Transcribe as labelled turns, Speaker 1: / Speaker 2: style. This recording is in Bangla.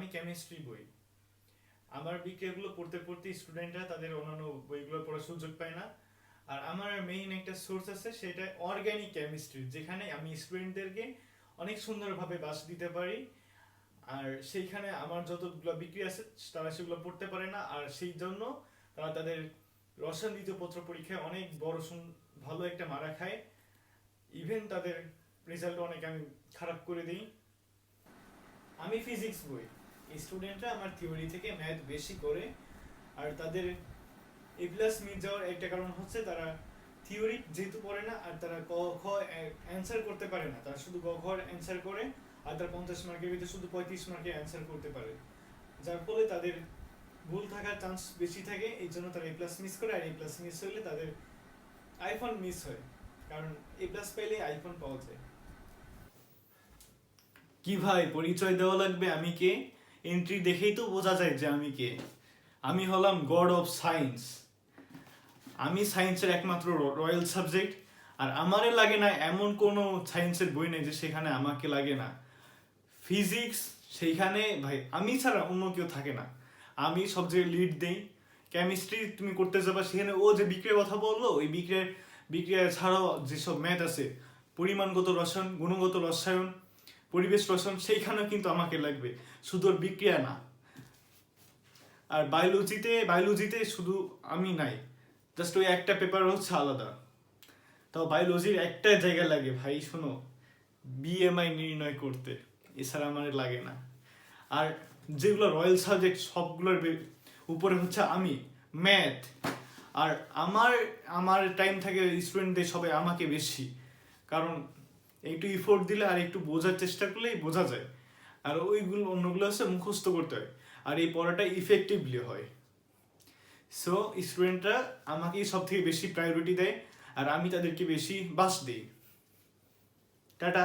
Speaker 1: আমি কেমিস্ট্রি বই। আমার বিক্রিয়াগুলো পড়তে পড়তে স্টুডেন্টরা তাদের অন্যান্য বইগুলো পড়ার সুযোগ পায় না। আর আমার মেইন একটা সোর্স আছে, সেটা অর্গানিক কেমিস্ট্রি, যেখানে আমি স্টুডেন্টদেরকে অনেক সুন্দরভাবে বাস দিতে পারি। আর সেইখানে আমার যতগুলো বিক্রি আছে তারা সেগুলো পড়তে পারে না, আর সেই জন্য তারা তাদের রসায়ন দ্বিতীয় পত্র পরীক্ষায় অনেক ভালো একটা মারা খায়। ইভেন তাদের রেজাল্ট অনেক আমি খারাপ করে দিই। আমি ফিজিক্স বই, স্টুডেন্টরা আমার থিওরি থেকে ম্যাথ বেশি করে, আর তাদের এ প্লাস মিট যাওয়ার একটা কারণ হচ্ছে তারা থিওরি যেহেতু পড়ে না, আর তারা ক খ অ্যান্সার করতে পারে না, তারা শুধু গ ঘ অ্যান্সার করে, আর তার 50 মার্কের ভিতরে শুধু 35 মার্কে অ্যান্সার করতে পারে, যার ফলে তাদের ভুল থাকার চান্স বেশি থাকে। এই জন্য তারা এ প্লাস মিস করে, আর এ প্লাস মিস হলে তাদের আইফোন মিস হয়, কারণ এ প্লাস পেলে আইফোন পাওয়া যায়। কি ভাই, পরিচয় দেওয়া লাগবে আমি কে? এন্ট্রি দেখেই তো বোঝা যায় যে আমি কে। আমি হলাম গড অফ সায়েন্স। আমি সায়েন্সের একমাত্র রয়্যাল সাবজেক্ট, আর আমারে লাগে না এমন কোনো সায়েন্সের বই নেই যে সেখানে আমাকে লাগে না। ফিজিক্স, সেইখানে ভাই আমি ছাড়া অন্য কেউ থাকে না, আমি সব জায়গায় লিড দেই। কেমিস্ট্রি তুমি করতে যাবা, সেখানে ও যে বিক্রিয়ার কথা বললো, ওই বিক্রিয়া ছাড়াও যেসব ম্যাথ আছে, পরিমাণগত রসায়ন, গুণগত রসায়ন, পরিবেশ রসায়ন, সেইখানেও কিন্তু আমাকে লাগবে, শুধু ওর বিক্রিয়া না। আর বায়োলজিতে শুধু আমি নাই, জাস্ট ওই একটা পেপার হচ্ছে আলাদা। তাও বায়োলজির একটা জায়গা লাগে ভাই, শোনো, বিএমআই নির্ণয় করতে, এছাড়া আমার লাগে না। আর যেগুলো রয়্যাল সাবজেক্ট সবগুলোর উপরে হচ্ছে আমি ম্যাথ। আর আমার আমার টাইম থাকে স্টুডেন্টদের সবাই আমাকে বেশি, কারণ একটু ইফোর্ট দিলে আর একটু বোঝার চেষ্টা করলেই বোঝা যায়। আর ওইগুলো অন্যগুলো হচ্ছে মুখস্থ করতে হয়, আর এই পড়াটা ইফেক্টিভলি হয়। সো স্টুডেন্টরা আমাকেই সব থেকে বেশি প্রায়োরিটি দেয়, আর আমি তাদেরকে বেশি বাস দিই। টাটা।